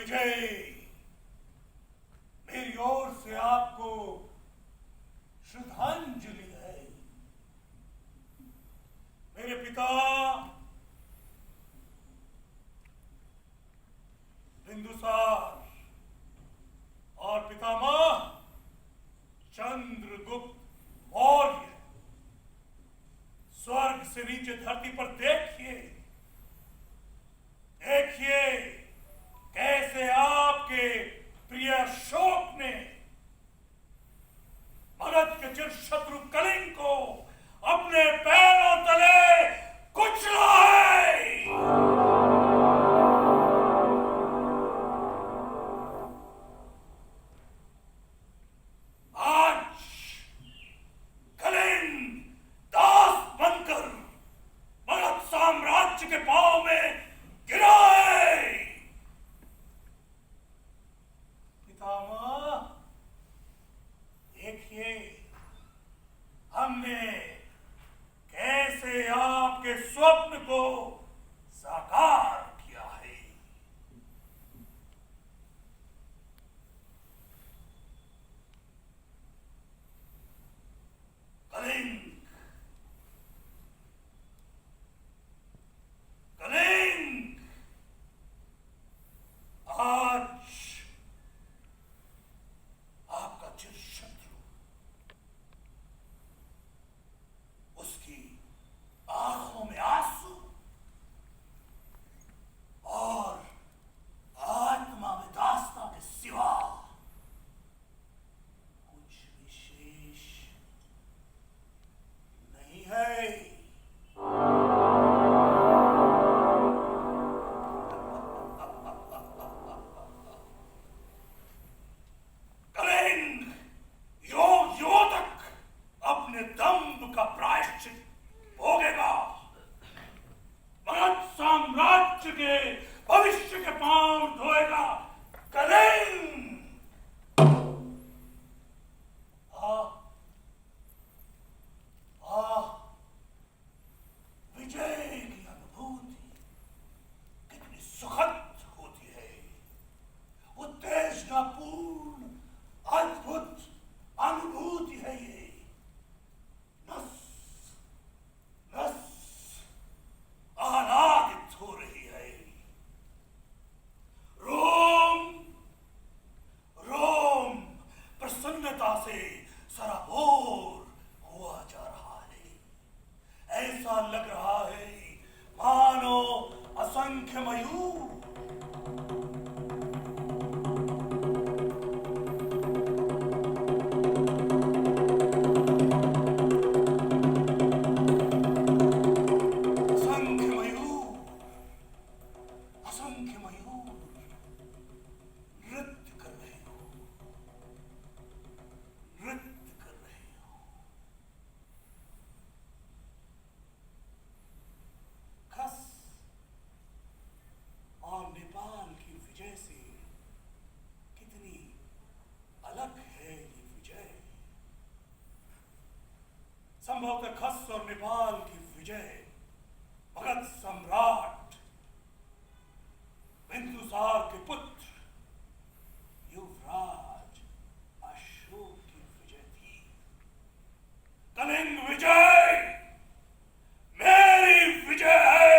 विजय, मेरी ओर से आपको श्रद्धांजलि है। मेरे पिता बिंदुसार और पितामह चंद्रगुप्त मौर्य, स्वर्ग से नीचे धरती पर देखिए, देखिए कैसे आपके प्रिय अशोक ने मगध के चिर शत्रु कलिंग को अपने पैरों तले कुचला है। आज कलिंग दास बनकर मगध साम्राज्य के पांव में गिरा है। पितामह, देखिए हमने कैसे आपके स्वप्न को साकार किया है। कलिंग, कलिंग, आज आपका चिर शत्रु, उसकी आंखों में आंसू और आत्मा में दास्तां के सिवा कुछ विशेष नहीं है। कलिंग युगों तक अपने दंभ का प्रायश्चित भोगेगा। मगध साम्राज्य के भविष्य के पांव धोएगा। कलिंग, विजय की अनुभूति कितनी सुखद होती है। उत्तेजनापूर्ण अद्भुत अनुभूति है ये। नस नस आह्लादित हो रही है। रोम रोम प्रसन्नता से सराबोर हुआ जा रहा है। ऐसा लग रहा है मानो असंख्य मयूर नृत्य कर रहे हो, नृत्य कर रहे हो। खस और नेपाल की विजय से कितनी अलग है ये विजय। संभवतः खस और नेपाल की विजय मगध सम्राट बिंदुसार के पुत्र युवराज अशोक की विजय थी। कलिंग विजय मेरी विजय है।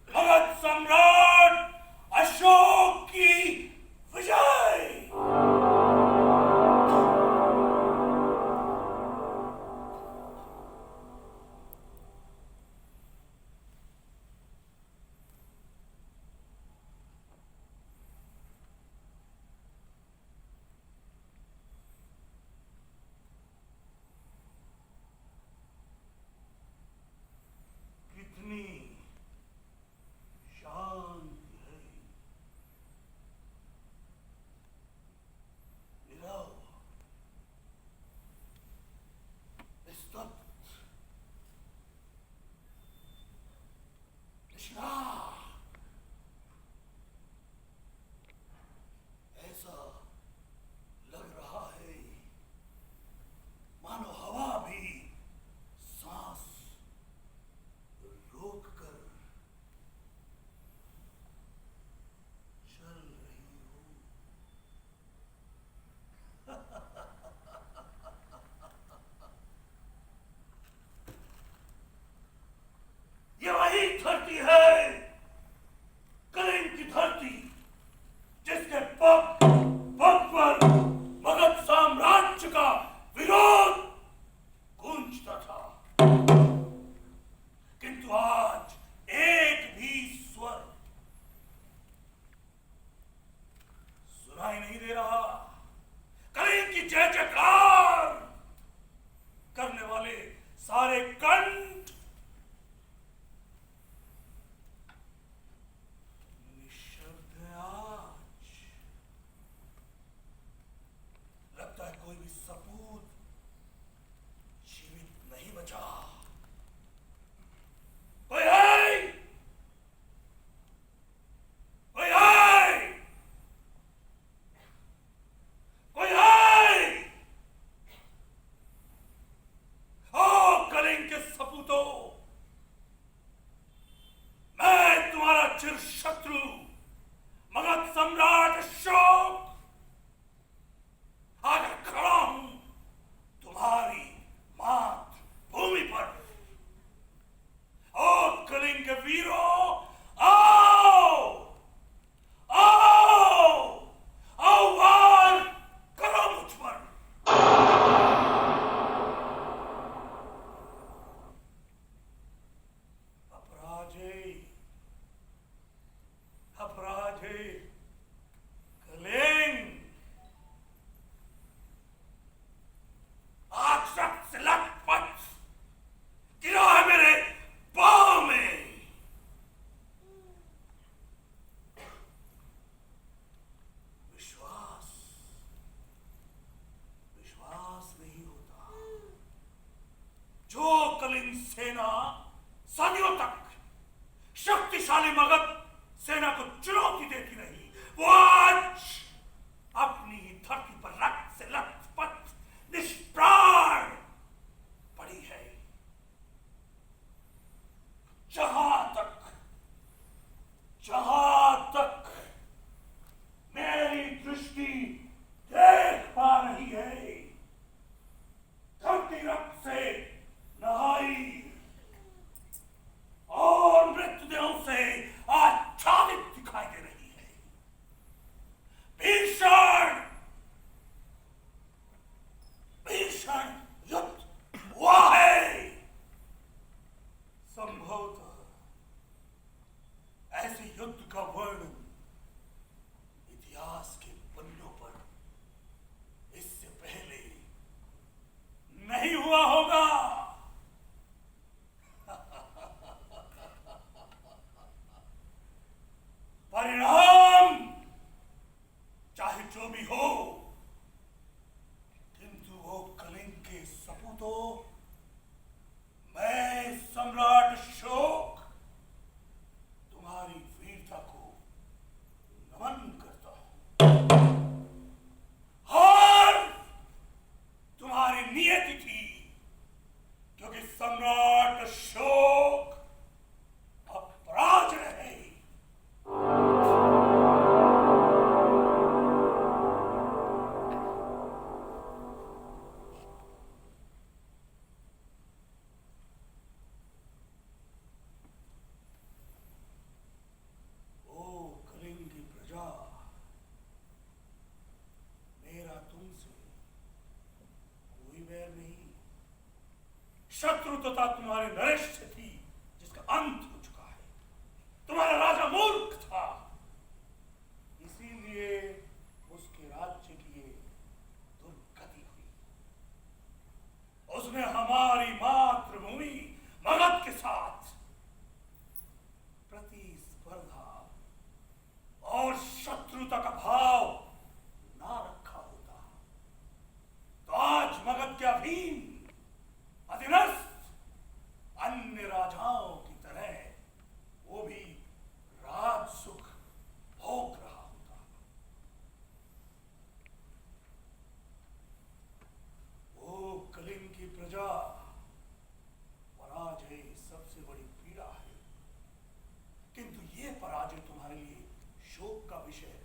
मगध सम्राट अशोक की विजय। धरती है, कलिंग की धरती, जिसके पग पग पर मगध साम्राज्य का विरोध गूंजता था, किंतु आज एक भी स्वर सुनाई नहीं दे रहा। कलिंग की जय जयकार करने वाले सारे कंठ निशब्द हैं आज। लगता है कोई भी सपूत जीवित नहीं बचा। कोई है? कोई है? कोई है? ओ कलिंग के सपूतों, मैं तुम्हारा चिर शत्रु मगध सम्राट अशोक आगे खड़ा हूं तुम्हारी मातृभूमि पर। ओ कलिंग के वीरों, आओ आओ आओ, वार करो मुझ पर। अपराजय अपराजय कलिंग, आज रक्त से लथपथ गिरा है मेरे पांव में। विश्वास विश्वास नहीं होता। जो कलिंग सेना सदियों तक शक्तिशाली मगध सेना को चुनौती देती रही, वो आज अपनी ही धरती पर रक्त से लथपथ निष्प्राण पड़ी है। जहां तक मेरी दृष्टि देख पा रही है, धरती रक्त से नहाई और मृतदेहों से आच्छादित दिखाई दे रही है। भीषण भीषण युद्ध हुआ है। संभवतः ऐसे युद्ध का वर्णन इतिहास के पन्नों पर इससे पहले नहीं हुआ होगा। परिणाम चाहे जो भी हो, किंतु वो कलिंग के सपूतों, मैं सम्राट अशोक तुम्हारी वीरता को नमन करता हूं। हार तुम्हारी नियति थी, क्योंकि सम्राट अशोक अब पराजय है। शत्रुता तुम्हारे नरेश से थी, जिसका अंत हो चुका है। तुम्हारा राजा मूर्ख था, इसीलिए उसके राज्य की ये दुर्गति हुई। उसने हमारी मातृभूमि मगध के साथ प्रतिस्पर्धा और शत्रुता का भाव ना रखा होता तो आज मगध के अधीन अधीनस्थ अन्य राजाओं की तरह वो भी राज सुख भोग रहा होता। वो कलिंग की प्रजा, पराजय सबसे बड़ी पीड़ा है, किंतु ये पराजय तुम्हारे लिए शोक का विषय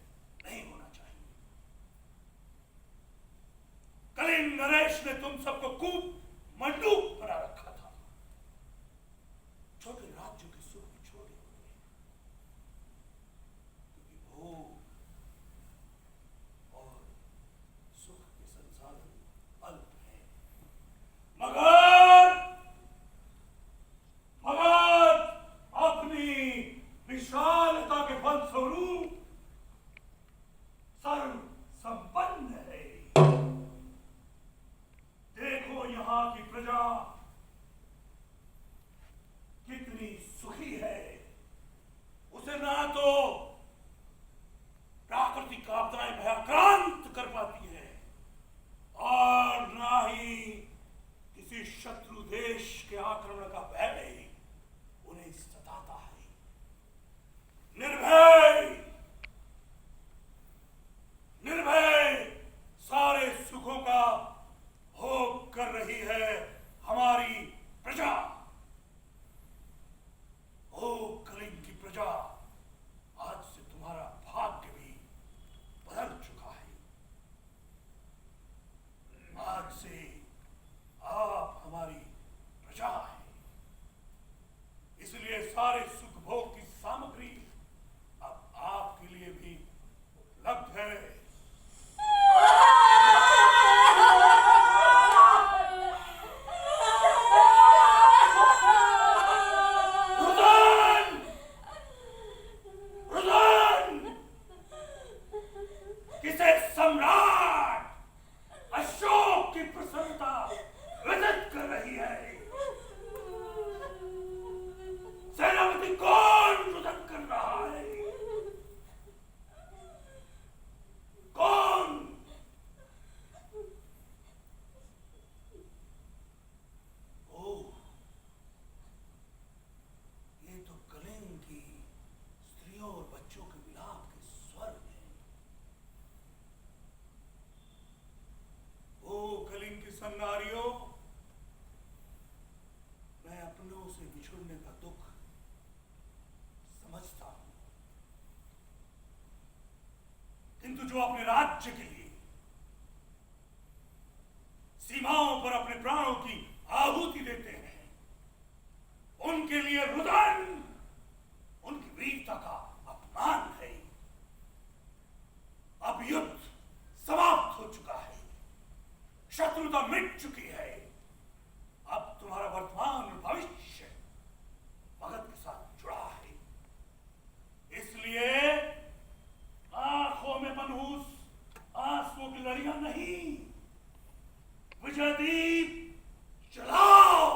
नहीं होना चाहिए। कलिंग नरेश ने तुम सबको कूप मंडूक बना रखा था, छोटे राज्यों के सुख छोड़े जो अपने राज्य के लिए सीमाओं पर अपने प्राणों की आहुति देते हैं, उनके लिए रुदन उनकी वीरता का अपमान है। अब युद्ध समाप्त हो चुका है, शत्रुता मिट चुकी है। अब तुम्हारा वर्तमान और भविष्य मगध के साथ जुड़ा है। इसलिए आंखों में मनहूस आंसुओं की लड़ियां नहीं, विजय दीप जलाओ।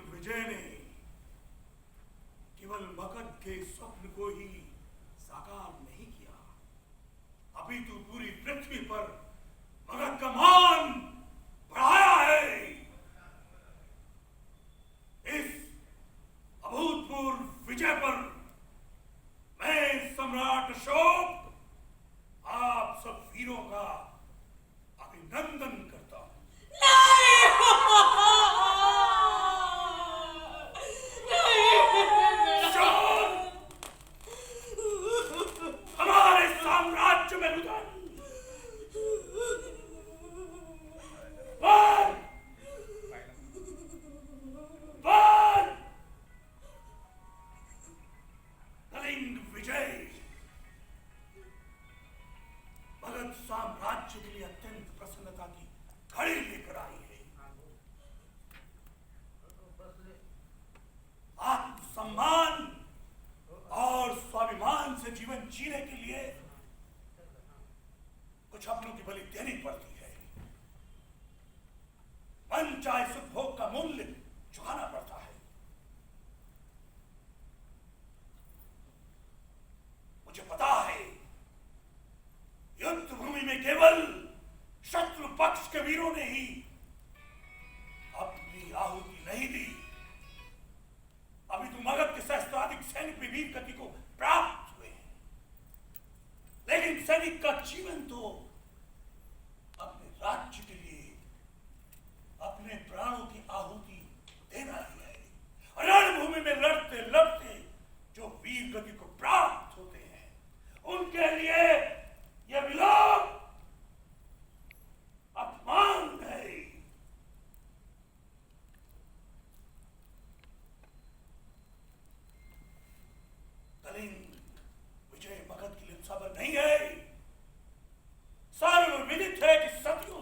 विजय ने केवल मगध के स्वप्न को ही साकार नहीं किया, अभी तो पूरी पृथ्वी पर मगध का मान बढ़ाया है। इस अभूतपूर्व विजय पर मैं सम्राट अशोक आप सब वीरों का अभिनंदन करता हूं। हमारे साम्राज्य में रुदन कलिंग विजय मगध साम्राज्य के लिए अत्यंत प्रसन्नता की घड़ी लेकर आई है। आत्मसम्मान और स्वाभिमान से जीवन जीने के लिए कुछ अपनों की बलि देनी पड़ती है। मन चाहे सुख भोग का मूल्य चुकाना पड़ता है। मुझे पता है युद्ध भूमि में केवल शत्रु पक्ष के वीरों ने ही अपनी आहुति नहीं दी। अभी तो मगध के सहस्त्राधिक सैनिक भी वीर गति को प्राप्त हुए हैं, लेकिन सैनिक का जीवन तो अपने राज्य के लिए अपने प्राणों की आहुति देना ही है। रणभूमि में लड़ते लड़ते जो वीर गति को प्राप्त होते हैं, उनके लिए यह विलाप अपमान है। विजय मगध के लिए सबर नहीं है। सर्वविदित है कि सदियों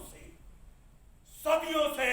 से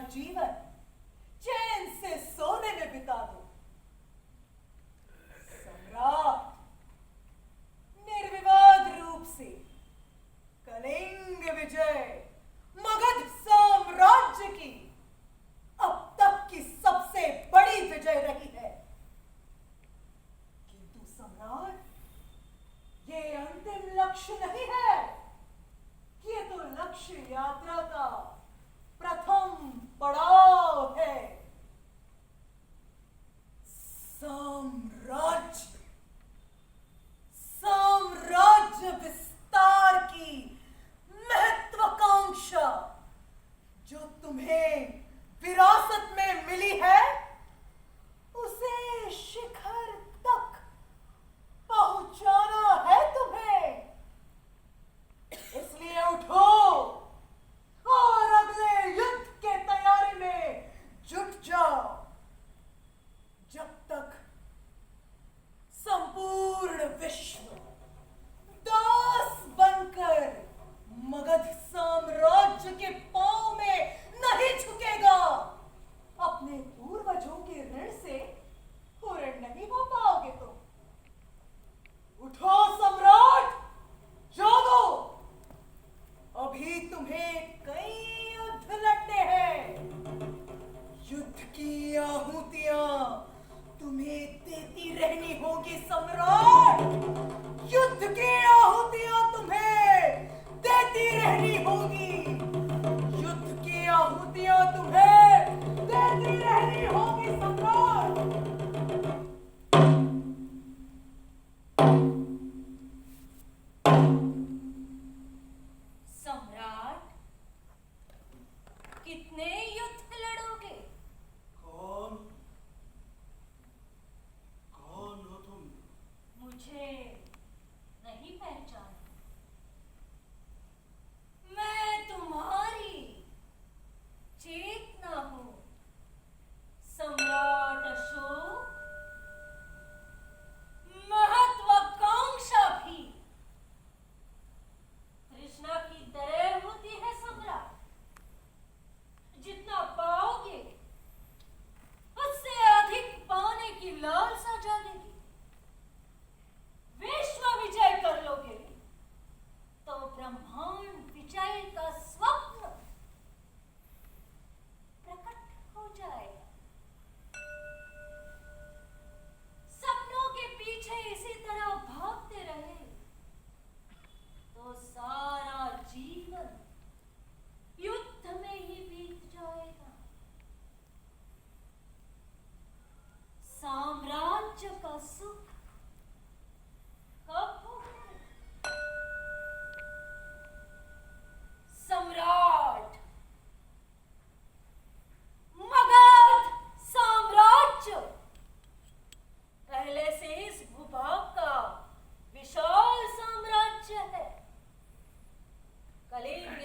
जीवन चैन से सोने में बिता दो। सम्राट निर्विवाद रूप से कलिंग विजय मगध साम्राज्य की अब तक की सबसे बड़ी विजय रही है। किंतु सम्राट, ये अंतिम लक्ष्य नहीं है, ये तो लक्ष्य यात्रा का प्रथम पड़ाव है। साम्राज्य साम्राज्य विस्तार की महत्वाकांक्षा जो तुम्हें विरासत में मिली है, उसे शिखर तक पहुंचाना है तुम्हें। इसलिए उठो और अगले युद्ध के तैयारी में जुट जाओ। जब तक संपूर्ण विश्व दास बनकर मगध साम्राज्य के पांव में नहीं झुकेगा, अपने पूर्वजों के ऋण से पूर्ण नहीं हो पाओगे तुम। उठो सम्राट, जागो। अभी तुम्हें कई युद्ध लड़ने हैं। युद्ध की आहुतियां तुम्हें देती रहनी होगी सम्राट। युद्ध की आहुतियां तुम्हें देती रहनी होगी। युद्ध की आहुतियां तुम्हें देती रहनी होगी सम्राट। सम्राट, कितने युद्ध लड़ोगे? कौन कौन हो तुम? मुझे नहीं पहचाना। मैं तुम्हारी चेतना हूं, सम्राट अशोक। महत्वाकांक्षा भी तृष्णा की तरह होती है सम्राट। जितना पाओगे उससे अधिक पाने की लालसा जागेगी। विश्व विजय कर लोगे तो ब्रह्मांड विजय का स्वप्न प्रकट हो जाएगा। सपनों के पीछे इसी तरह भागते रहे तो सारा जीवन युद्ध में ही बीत जाएगा। साम्राज्य का सुख कब भोगोगे? सम्राट, मगध साम्राज्य पहले से इस भूभाग का विशाल साम्राज्य है। कलिंग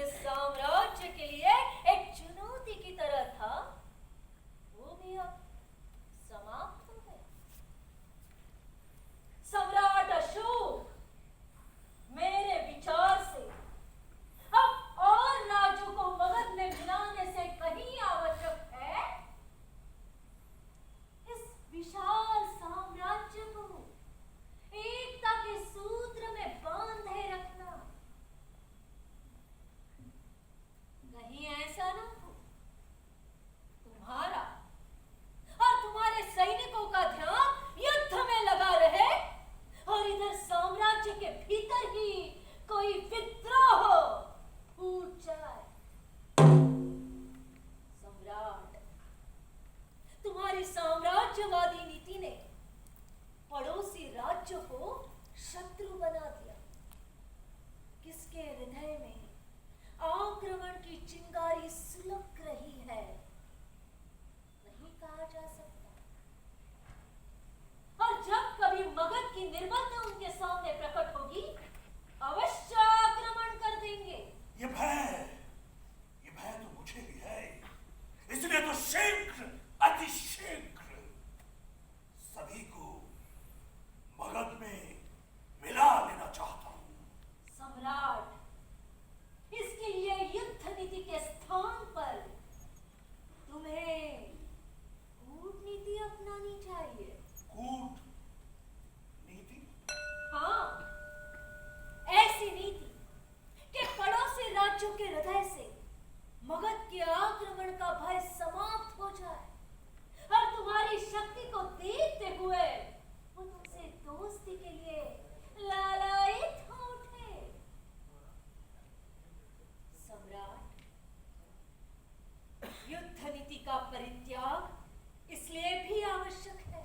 का परित्याग इसलिए भी आवश्यक है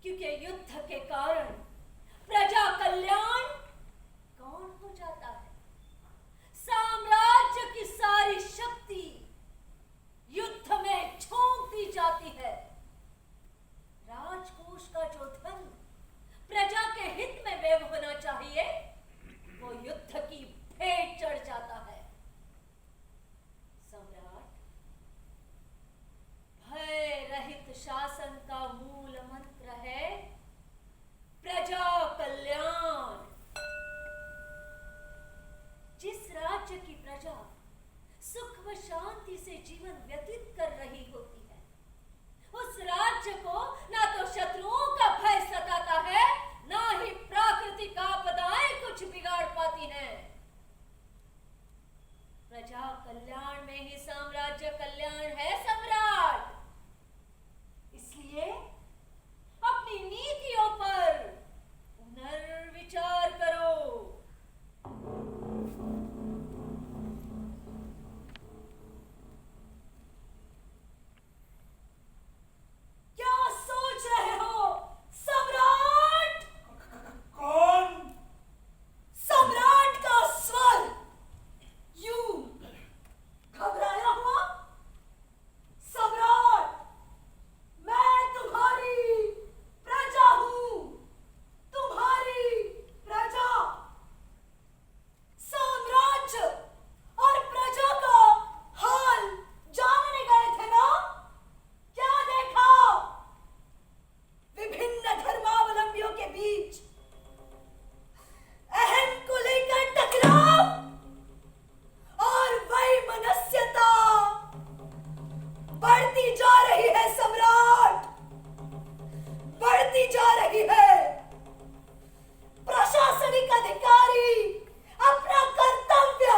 क्योंकि युद्ध के कारण प्रजा कल्याण कौन हो जाता है। साम्राज्य की सारी शक्ति युद्ध में झोंक दी जाती है। राजकोष का जो धन प्रजा के हित में व्यय होना चाहिए वो युद्ध की भेंट चढ़ जाता है। सम्राट, भय रहित शासन का मूल मंत्र है प्रजा कल्याण। जिस राज्य की प्रजा सुख व शांति से जीवन व्यतीत कर रही होती है उस राज्य को ना तो शत्रुओं का भय सताता है ना ही प्राकृतिक आपदाएं कुछ बिगाड़ पाती हैं। प्रजा कल्याण में ही साम्राज्य कल्याण है सम्राट। इसलिए अपनी नीतियों पर पुनर्विचार करो। क्या सोच रहे हो सम्राट? कौन? सम्राट का स्वर यूं घबराया हुआ। सम्राट, मैं तुम्हारी प्रजा हूं, तुम्हारी प्रजा। साम्राज्य और प्रजा का हाल जानने गए थे ना? क्या देखा? विभिन्न धर्मावलंबियों के बीच अहम को लेकर टकराव और वैमनस्यता बढ़ती जा रही है सम्राट, बढ़ती जा रही है। प्रशासनिक अधिकारी अपना कर्तव्य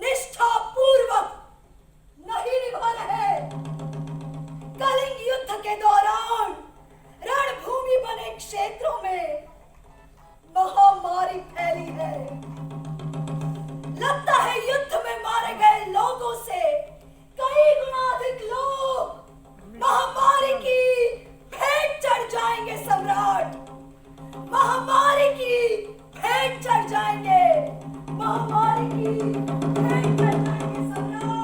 निष्ठापूर्वक नहीं निभा रहे। कलिंग युद्ध के दौरान रणभूमि बने क्षेत्रों में महामारी फैली है। लगता है युद्ध में मारे गए लोगों से कई गुना अधिक लोग महामारी की भेंट चढ़ जाएंगे सम्राट। महामारी की भेंट चढ़ जाएंगे, महामारी की भेंट चढ़ जाएंगे सम्राट।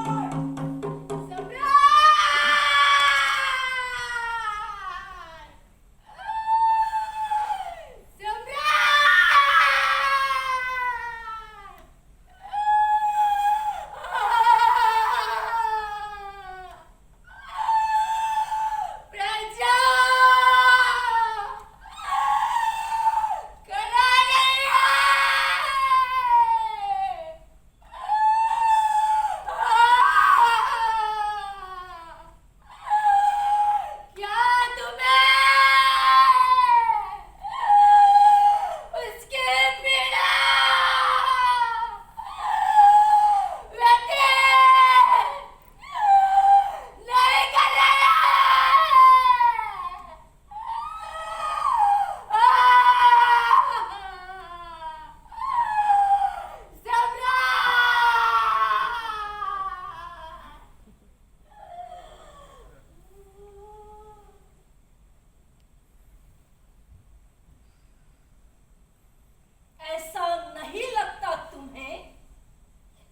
ऐसा नहीं लगता तुम्हें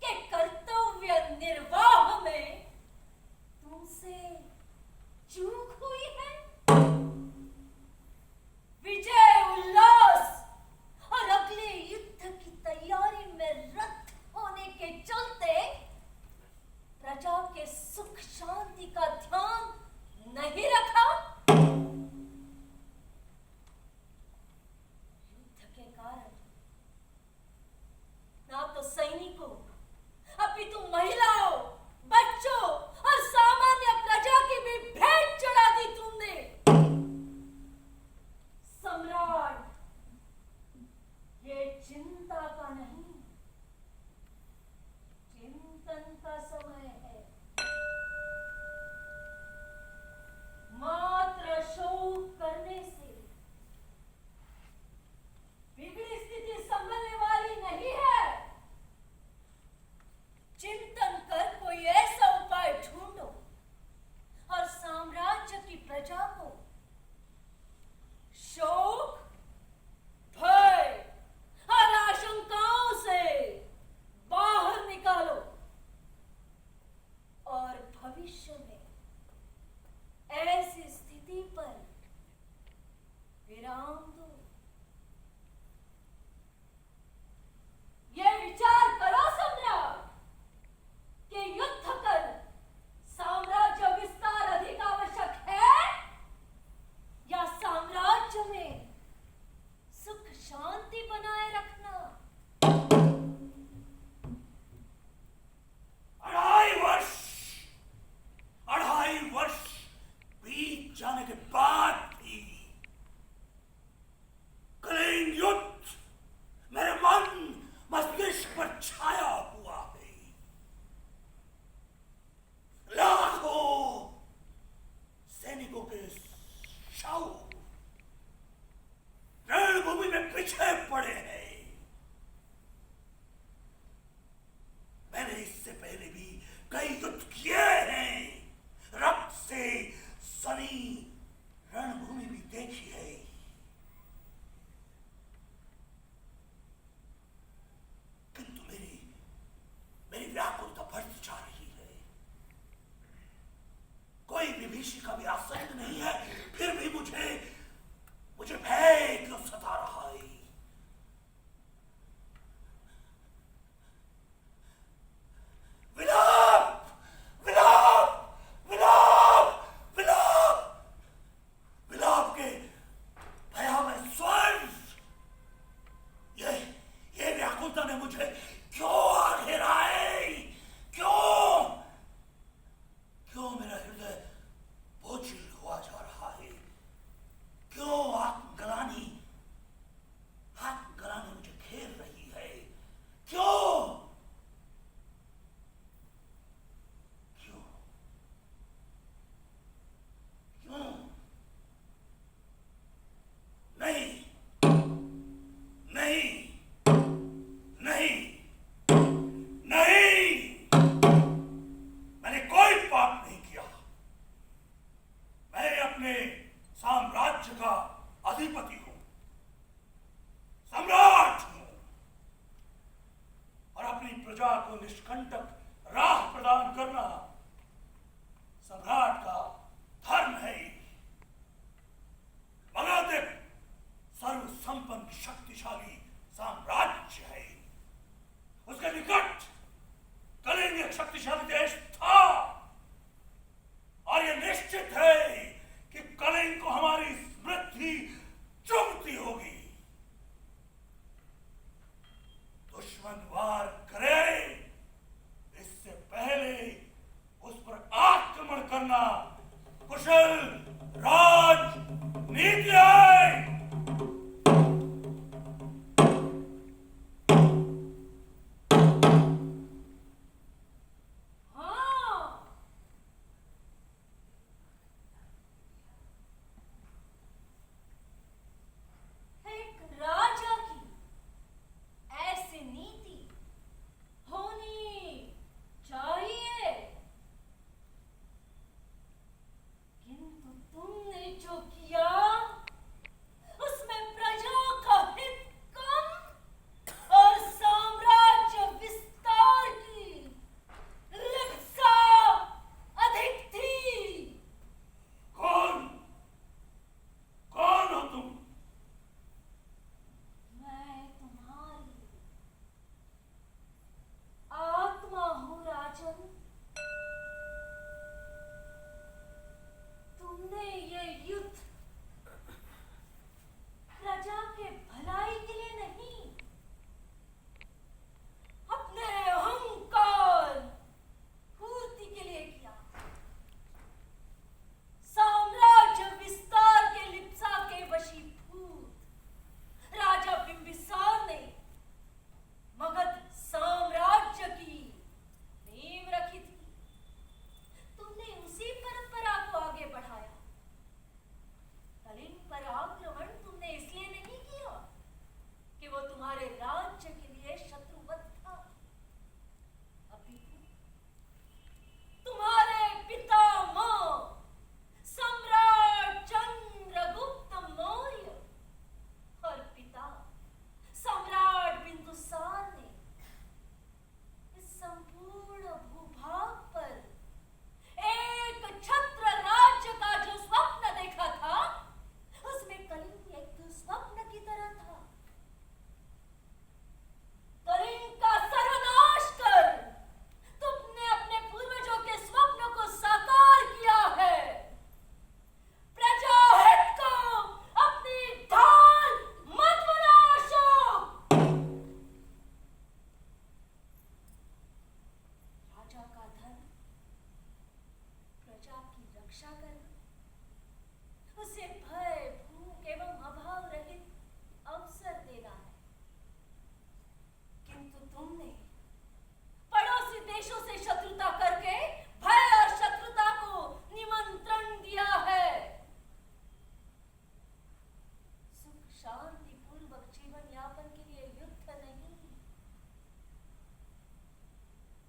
कि कर्तव्य निर्वाह में तुमसे चूक हुई है? विजय उल्लास और अगले युद्ध की तैयारी में रत होने के चलते प्रजा के सुख शांति का ध्यान नहीं रखा। युद्ध के कारण ना तो सैनिकों अपितु महिलाओं, बच्चों और सामान्य प्रजा की भी भेंट चढ़ा दी तुमने। सम्राट, ये चिंता का नहीं चिंतन का समय है। मात्र शोक करने से बिगड़ी स्थिति संभलने वाली नहीं है। चिंतन इससे पहले भी कई युद्ध किए हैं, रक्त से सनी रणभूमि भी देखी है। किंतु मेरी व्याकुलता बढ़ती जा रही है। कोई विभीषिका भी आसन्न नहीं है, फिर भी मुझे भय क्यों सता रहा है? विलाप विलाप विलाप विलाप विलाप के भयावह स्वर। ये व्याकुलता ने मुझे क्यों आ घेरा है? क्यों मेरा हृदय बोझिल हुआ जा रहा है? क्यों आत्मग्लानि मुझे घेर रही है? क्यों क्यों क्यों? नहीं नहीं नहीं नहीं, मैंने कोई पाप नहीं किया। मैं अपने साम्राज्य का अधिपति हूं, सम्राट हूं, और अपनी प्रजा को निष्कंटक राह प्रदान करना सम्राट का धर्म है। मगध सर्वसंपन्न शक्तिशाली साम्राज्य है। उसके निकट कलिंग एक शक्तिशाली देश था, और यह निश्चित है कि कलिंग को हमारी समृद्धि चुभती होगी। दुश्मन वार करे इससे पहले उस पर आक्रमण करना कुशल राजनीति है।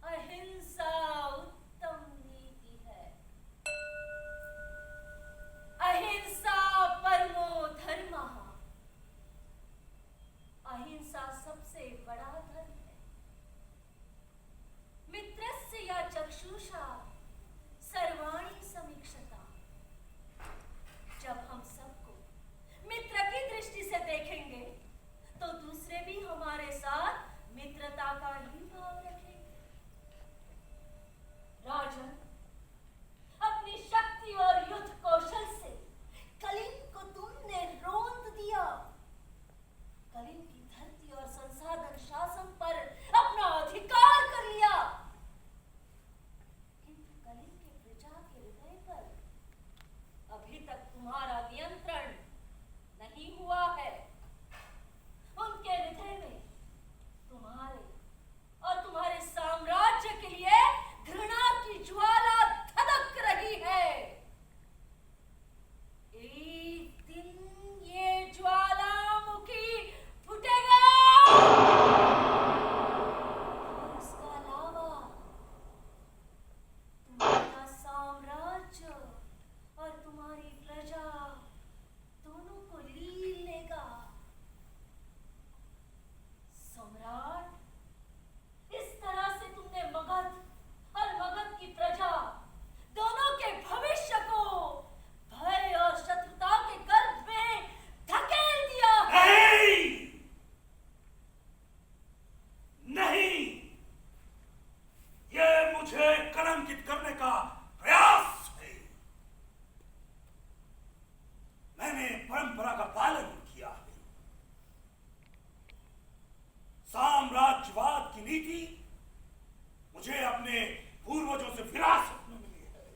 अहिंसा शुश्रूषा सर्वाणि समीक्षता। जब हम सबको मित्र की दृष्टि से देखेंगे तो दूसरे भी हमारे साथ मित्रता का ही भाव रखेंगे। राजन, अपनी शक्ति और युद्ध कौशल से कलिंग को तुमने रोंद दिया। कलिंग की धरती और संसाधन शासन पर अपना अधिकार कर लिया, किंतु कलिंग के प्रजा के हृदय पर अभी तक तुम्हारा नियंत्रण नहीं हुआ है। उनके हृदय में तुम्हारे और तुम्हारे साम्राज्य के लिए घृणा की ज्वाला धधक रही है। एक दिन ये ज्वालामुखी फूटेगा और उसका लावा तुम्हारा साम्राज्य और तुम्हारी प्रजा दोनों को लील लेगा। सम्राट, इस तरह से तुमने मगध और मगध की प्रजा दोनों के भविष्य को भय और शत्रुता के गर्भ में धकेल दिया है। नहीं, यह मुझे कलंकित करने का प्रयास है। मैंने परंपरा का पालन किया है। साम्राज्यवाद की नीति मुझे अपने पूर्वजों से विरासत में मिली है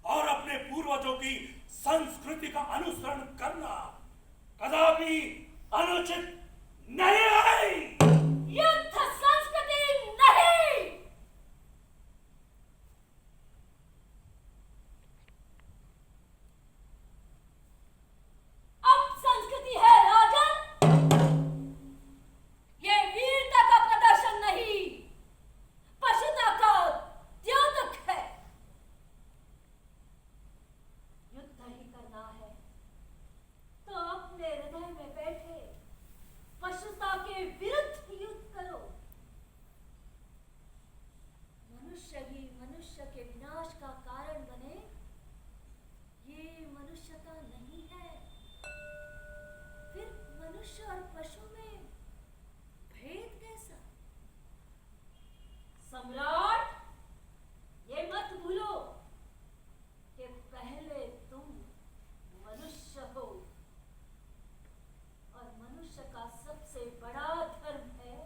और अपने पूर्वजों की संस्कृति का अनुसरण करना कदापि अनुचित नहीं है। युद्ध संस्कृति नहीं। अब संस्कृति है राजन। ये वीरता का प्रदर्शन नहीं, पशुता का द्योतक है। युद्ध ही करना है तो अपने हृदय में बैठे पशुता के विरुद्ध युद्ध करो। मनुष्य ही मनुष्य के विनाश का कारण बने, ये मनुष्यता नहीं है। फिर मनुष्य और पशु में भेद कैसा? सम्राट, ये मत भूलो कि पहले तुम मनुष्य हो और मनुष्य का सबसे बड़ा धर्म है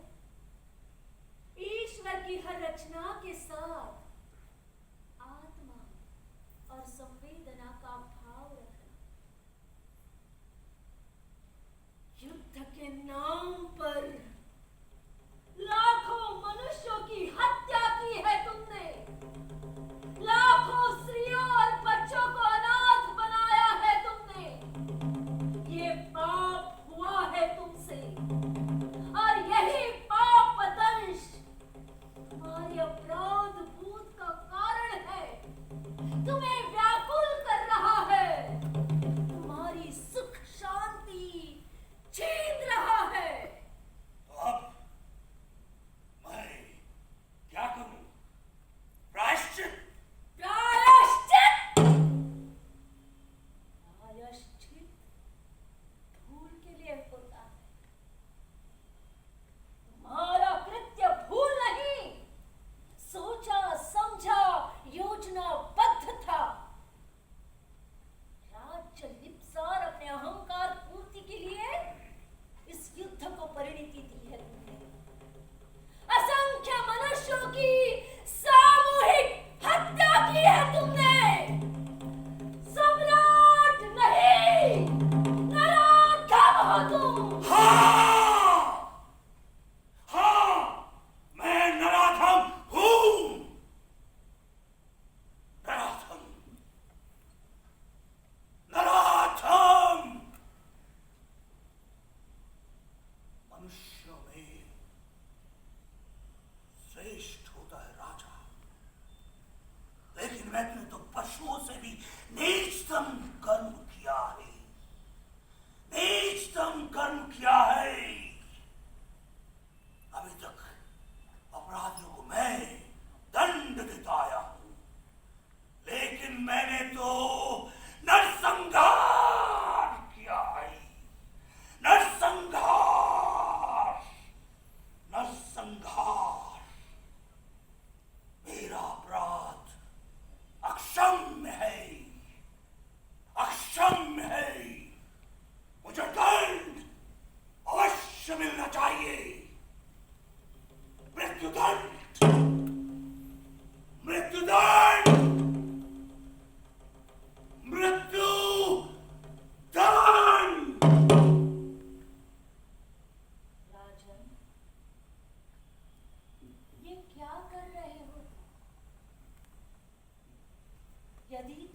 ईश्वर की हर रचना के साथ आत्मा और संवेदना का भाव रखना। युद्ध के नाम पर लाखों मनुष्यों की हत्या की है तुमने। लाखों स्त्रियों और बच्चों को अनाथ बनाया है तुमने। ये पाप हुआ है तुमसे और यही पाप दंश तुम्हारे अपराध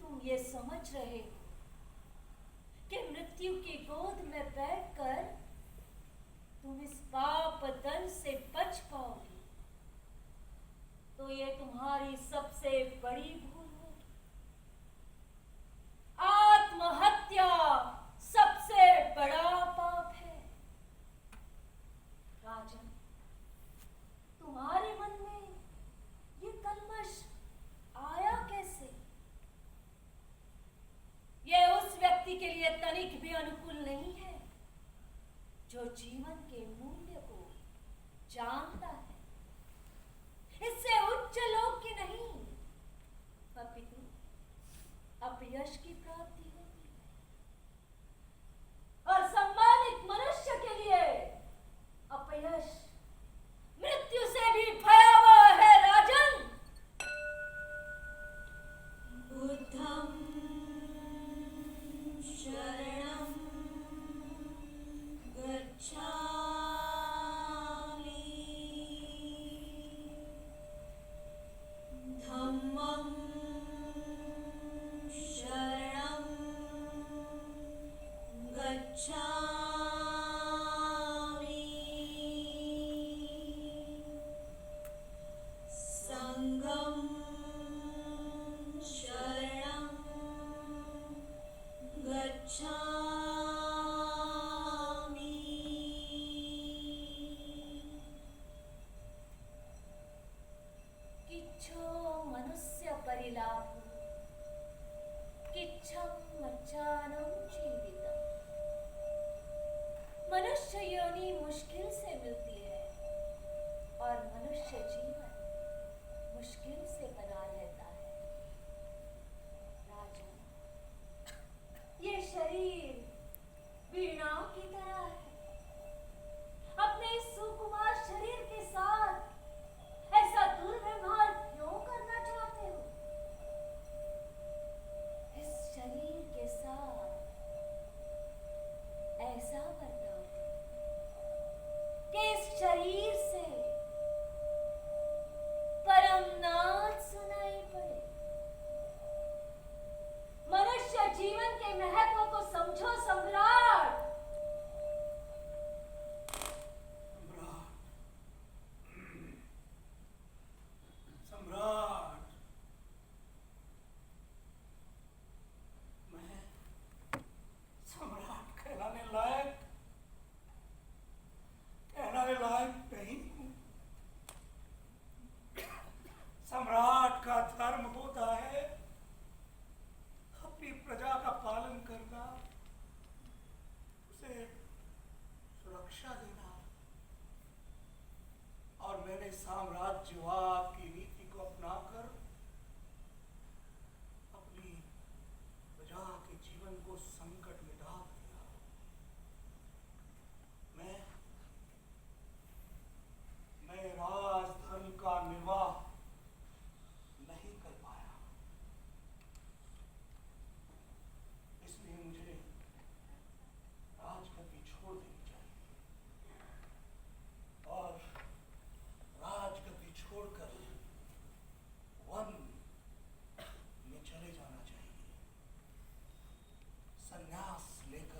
तुम ये समझ रहे हो कि मृत्यु की गोद में बैठकर तुम इस पाप दंड से बच पाओगे, तो ये तुम्हारी सबसे बड़ी भूल होगी। आत्महत्या सबसे बड़ा पाप है। राजन, तुम्हारे मन में ये कलमश आया कैसे? ये उस व्यक्ति के लिए तनिक भी अनुकूल नहीं है जो जीवन के मूल्य को जानता है। इससे उच्च लोक की नहीं, अपितु अपयश की प्राप्ति होती है। और सम्मानित मनुष्य के लिए अपयश मृत्यु से भी भयावह है। राजन, बुद्धं शरणं गच्छामि, धम्मं शरणं गच्छामि, संघं शरणं गच्छामि। किच्छो मनुष्य परिलाभ, किच्छं मज्जानं जीवितम्। मनुष्य योनि मुश्किल से मिलती है और मनुष्य जीवन मुश्किल से बना रहता है। राजन, ये शरीर वीणा की तरह है। अपने इस सुकुमार शरीर के साथ ऐसा दुर्व्यवहार क्यों करना चाहते हो? इस शरीर के साथ ऐसा बर्ताव कि इस शरीर से परम नाद सुनाई पड़े। मनुष्य जीवन के महत्व को समझो सम्राट। सम्राट, मैं सम्राट कहलाने लायक नहीं हूं। सम्राट का धर्म होता है अपनी प्रजा का पालन करना, उसे सुरक्षा देना। और मैंने साम्राज्यवाद की नीति को अपनाकर अपनी प्रजा के जीवन को संकट में डाल दिया। मैं राजधर्म का निर्वाह नहीं कर पाया, इसलिए मुझे राजगद्दी छोड़ देनी चाहिए और राजगद्दी छोड़कर वन में चले जाना चाहिए, संन्यास लेकर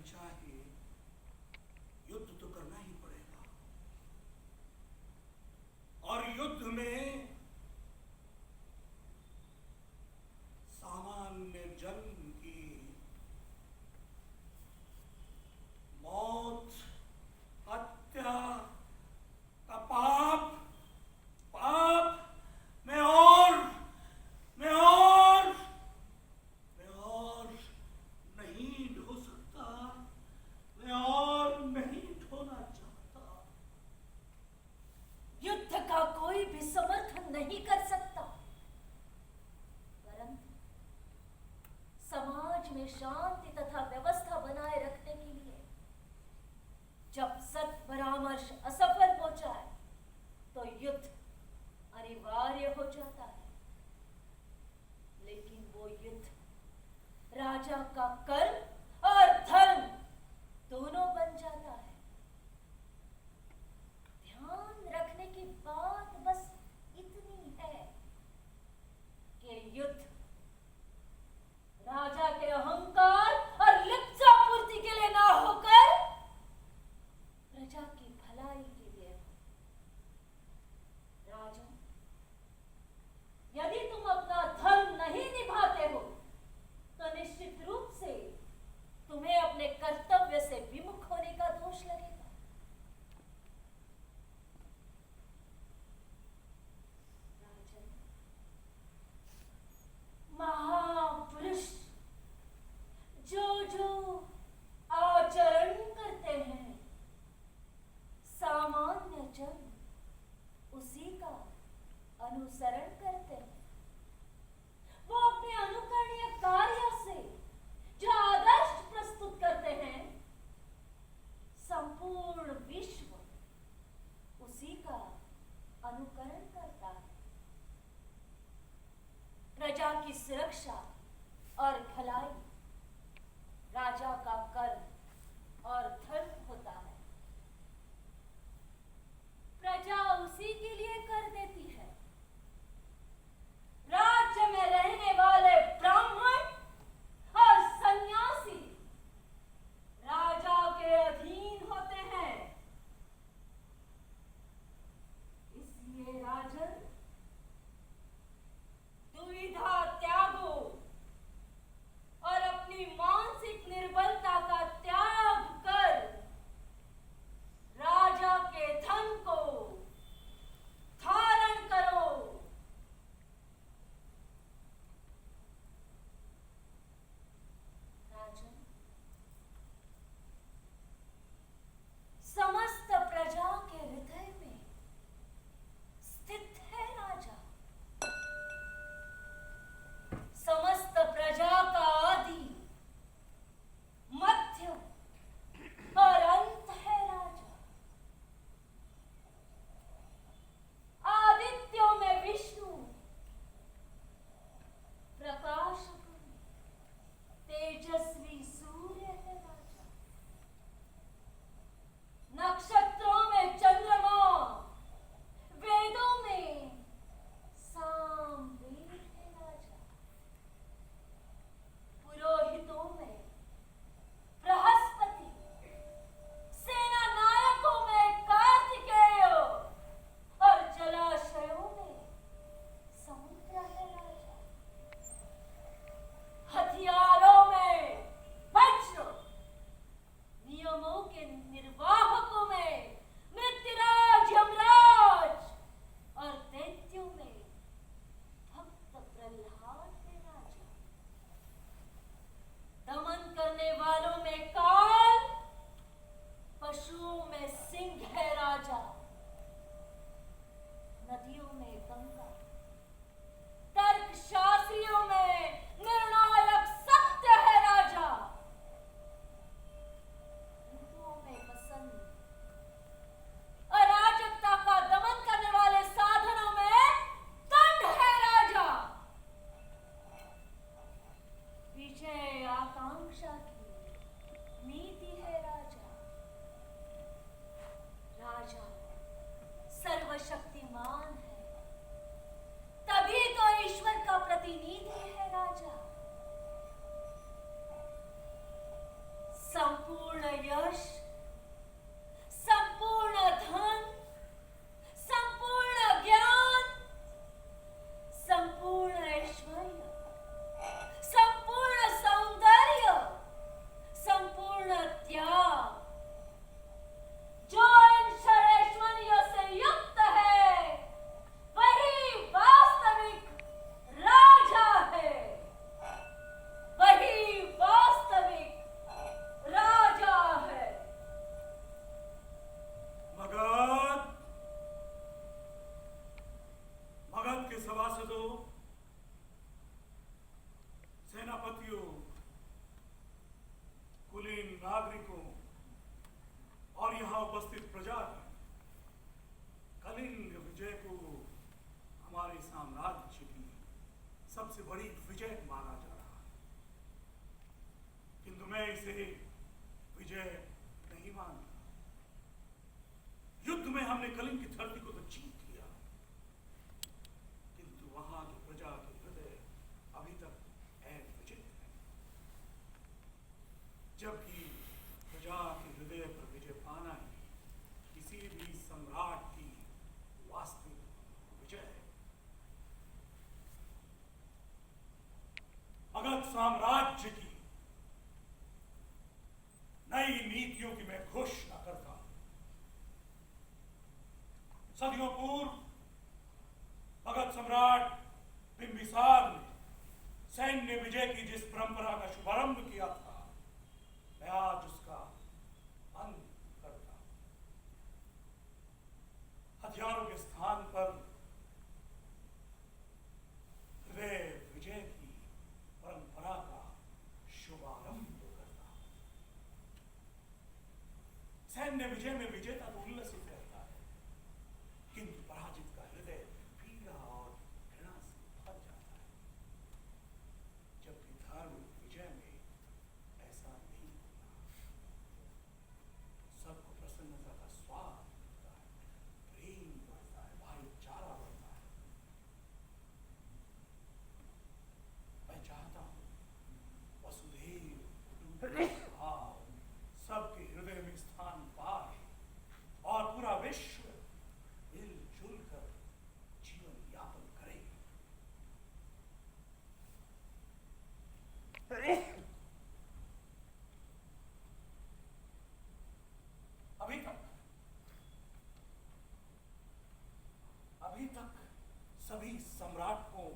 चाहे युद्ध तो करना ही पड़ेगा, और युद्ध में सामान्य जन की मौत, हत्या का पाप मैं और नहीं ढो सकता, मैं और नहीं ढोना चाहता। युद्ध का कोई भी समर्थन नहीं कर सकता, परंतु समाज में शांति तथा व्यवस्था बनाए रखने के लिए जब सत परामर्श असफल हो जाए तो युद्ध अनिवार्य हो जाता है। लेकिन वो युद्ध राजा का कर्म और धर्म दोनों बन जाता है। ध्यान रखने की बात बस इतनी है कि युद्ध राजा के अहंकार और लिप्सा पूर्ति के लिए ना होकर प्रजा की भलाई के लिए हो। राजा, यदि तुम अपना धर्म नहीं निभाते हो तो निश्चित रूप से तुम्हें अपने कर्तव्य से विमुख होने का दोष लगेगा। राजन, महापुरुष जो आचरण करते हैं, सामान्य जन उसी का अनुसरण करते हैं। वो अपने अनुकरणीय कार्य से जो आदर्श प्रस्तुत करते हैं, संपूर्ण विश्व उसी का अनुकरण करता है। प्रजा की सुरक्षा और भलाई राजा का कर्म और धर्म होता है। प्रजा उसी के लिए कर देती है। राज्य में रहने वाले ब्राह्मण और सन्यासी राजा के अधीन होते हैं। इसलिए राजन, दुविधा त्यागो और अपनी मानसिक निर्बलता का त्याग कर राजा के धन को धारण करो। राजन, समस्त प्रजा के हृदय में स्थित है राजा। समस्त प्रजा का आदि, मध्य और अंत है राजा। आदित्यों में विष्णु, प्रकाशकों में तेजस्वी सूर्य है राजा। नक्षत्रों में चंद्रमा, वेदों में सामवेद है राजा। पुरोहितों में बृहस्पति, सेना नायकों में कार्तिकेय और जलाशयों में समुद्र है राजा। हथियारों में वज्र, नियमों के निर्वाहकों में मृत्युराज यमराज और दैत्यों में भक्त प्रहलाद है राजा। दमन करने वालों में काल, पशुओं में सिंह है राजा। नदियों में गंगा, तर्क शास्त्रियों में निर्णायक सत्य है राजा। ऋतुओं में बसंत, अराजकता का दमन करने वाले साधनों में दंड है राजा। विजय आकांक्षा की नीति है राजा। राजा सर्वशक्तिमान है, तभी तो ईश्वर का प्रतिनिधि है राजा। संपूर्ण विजय माना जा रहा है, किंतु मैं इसे विजय नहीं मानता। युद्ध में हमने कलिंग की धरती को तो जीत लिया, किंतु वहां की प्रजा के हृदय अभी तक विजित है। जबकि प्रजा के हृदय पर विजय पाना ही किसी भी सम्राट की वास्तविक विजय है। मगध साम्राज्य की नई नीतियों की मैं घोषणा करता हूं। सदियों पूर्व मगध सम्राट बिंबिसार ने सैन्य विजय की जिस परंपरा का शुभारंभ किया था, मैं आज उसका अंत करता हूं। हथियारों के स्थान पर हृदय विजय की परंपरा का शुभारंभ करता हूं। सैन्य विजय में विजेता तो उल्लसित रहता है, किंतु पराजित का हृदय पीड़ा और घृणा से भर जाता है। जबकि धार्मिक विजय में ऐसा नहीं होता। सबको प्रसन्नता का स्वाद मिलता है, प्रेम बढ़ता है, भाईचारा बढ़ता है। मैं चाहता हूं वसुधैव कुटुंबकम भाव सबके हृदय में स्थान पाए और पूरा विश्व मिलजुल कर जीवन यापन करे। अभी तक सभी सम्राटों,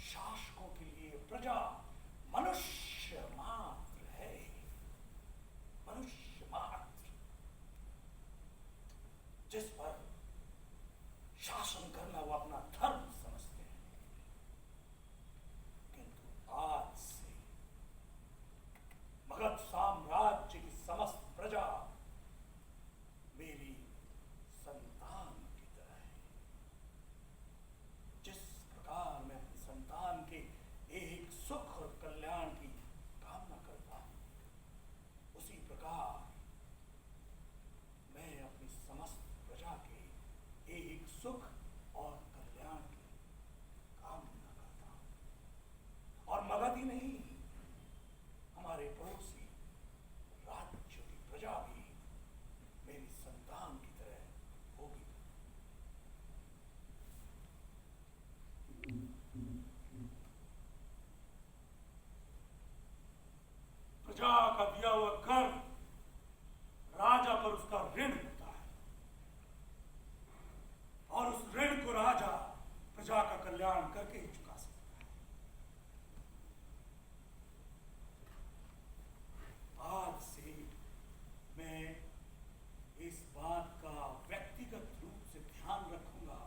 शासकों के लिए प्रजा मनुष्य मात्र है, मनुष्य मात्र, जिस पर शासन करना वो अपना धर्म समझते हैं। किंतु आज से मगध साम्राज्य की समस्त प्रजा मेरी संतान की तरह है। जिस प्रकार मैं अपनी संतान के एक सुख और कल्याण की कामना करता हूं, उसी प्रकार मैं अपनी समस्त प्रजा के एक सुख और कल्याण की कामना करता हूं। और मगध ही नहीं, हमारे पड़ोसी राज्यों की प्रजा भी मेरी संतान की तरह होगी। प्रजा का दिया हुआ कर राजा पर उसका ऋण होता है, और उस ऋण को राजा प्रजा का कल्याण करके ही चुका सकता है। आज से मैं इस बात का व्यक्तिगत रूप से ध्यान रखूंगा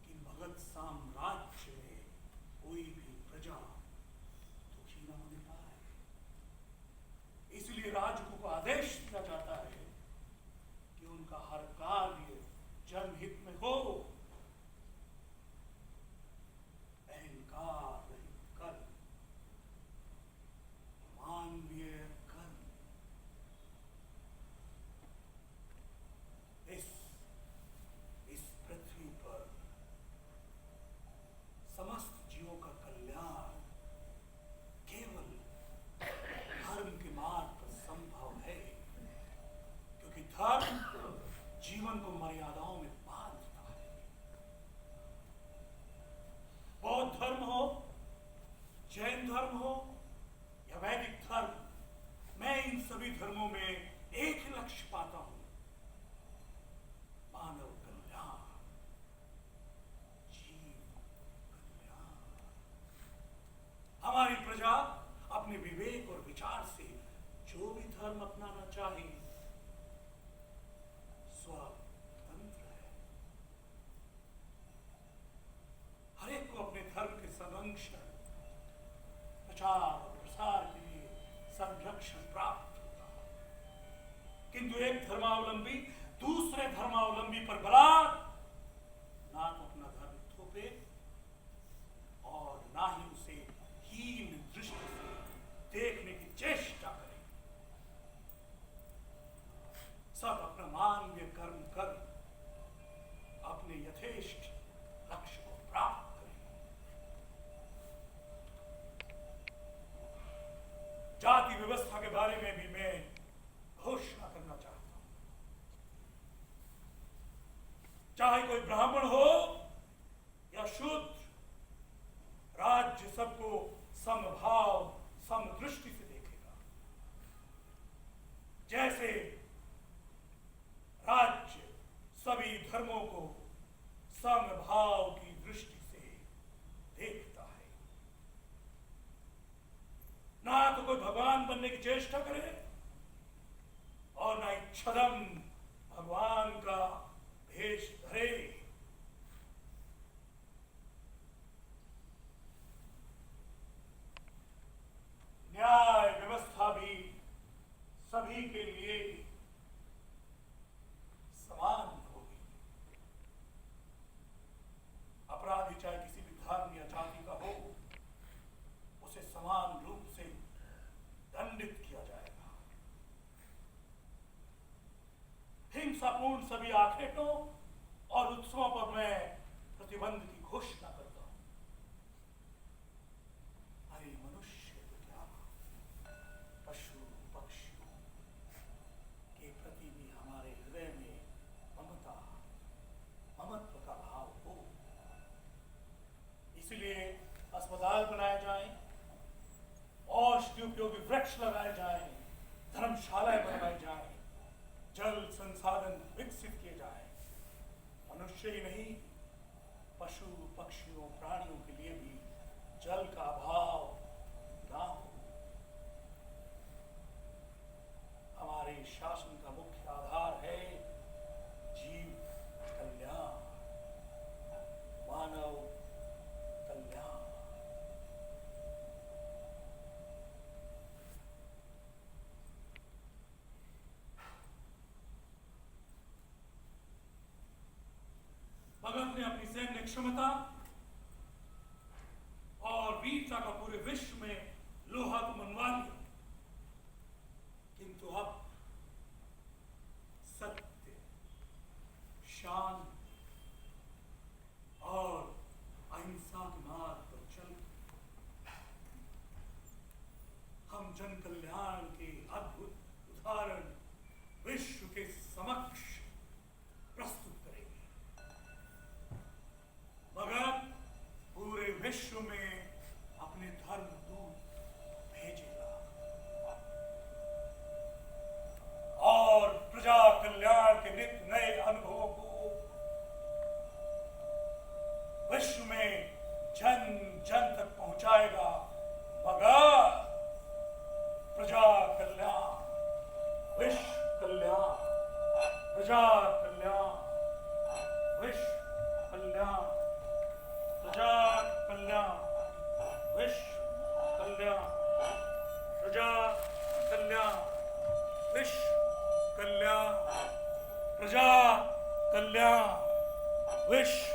कि मगध साम्राज्य में कोई भी प्रजा दुखी न होने पाए। इसलिए राजकों को आदेश दिया जाता है कि उनका हर कार्य जनहित में हो। अहंकार रहित कर्म, मानवीय कर्म, इस पृथ्वी पर समस्त जीवों का कल्याण केवल धर्म के मार्ग पर संभव है, क्योंकि धर्म जीवन को मर्यादाओं में बांधता है। बौद्ध धर्म हो, जैन धर्म हो या वैदिक धर्म, मैं इन सभी धर्मों में एक ही लक्ष्य पाता हूं, मानव कल्याण, जीव कल्याण। हमारी प्रजा अपने विवेक और विचार से जो भी धर्म अपनाना चाहे स्वतंत्र है। हर एक को अपने धर्म के संरक्षण, प्रचार और प्रसार के लिए संरक्षण प्राप्त होता है। किंतु एक धर्मावलंबी दूसरे धर्मावलंबी पर बलात् ना तो अपना धर्म थोपे और ना ही उसे हीन व्यवस्था के बारे में भी मैं घोषणा करना चाहता हूं। चाहे कोई ब्राह्मण हो या शूद्र, राज्य सबको समभाव समदृष्टि से देखेगा। जैसे राज्य सभी धर्मों को समभाव की दृष्टि से देखता है। ना तो कोई भगवान बनने की चेष्टा करे और ना इच्छदम भगवान का भेष धरे। न्याय व्यवस्था भी सभी के लिए समान होगी। अपराधी चाहे किसी भी धर्म या जाति का हो, उसे समान रूप से दंडित किया जाएगा। हिंसापूर्ण सभी आखेटों और उत्सवों पर मैं प्रतिबंध की घोषणा करता हूं। अरे मनुष्य तो क्या, पशु पक्षियों के प्रति भी हमारे हृदय में ममत्व का भाव हो। इसलिए अस्पताल बनाए जाएं, औषधि उपयोगी वृक्ष लगाए जाएं, धर्मशालाएं बनवाई जाएं, जल संसाधन विकसित किए जाएं। मनुष्य ही नहीं, पशु पक्षियों प्राणियों के लिए भी जल का अभाव ना हो। हमारे शासन का मुख्य आधार है जीव कल्याण, मानव कल्याण। भगत ने अपनी सैन्य क्षमता और वीरता का पूरे विश्व में लोहा तो मनवा लिया, किंतु अब सत्य, शांति और अहिंसा के मार्ग पर चल हम जन कल्याण के अद्भुत उदाहरण विश्व के समक्ष प्रस्तुत करेंगे। भगत पूरे विश्व में अपने धर्म दूत भेजेगा और प्रजा कल्याण के नित्य नए अनुभवों को विश्व में जन जन तक पहुंचाएगा। भगत प्रजा कल्याण, विश्व कल्याण, प्रजा कल्याण, विश्व कल्याण, प्रजा कल्याण, विश्व कल्याण, प्रजा कल्याण, विश्व कल्याण, प्रजा कल्याण, विश्व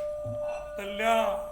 कल्याण।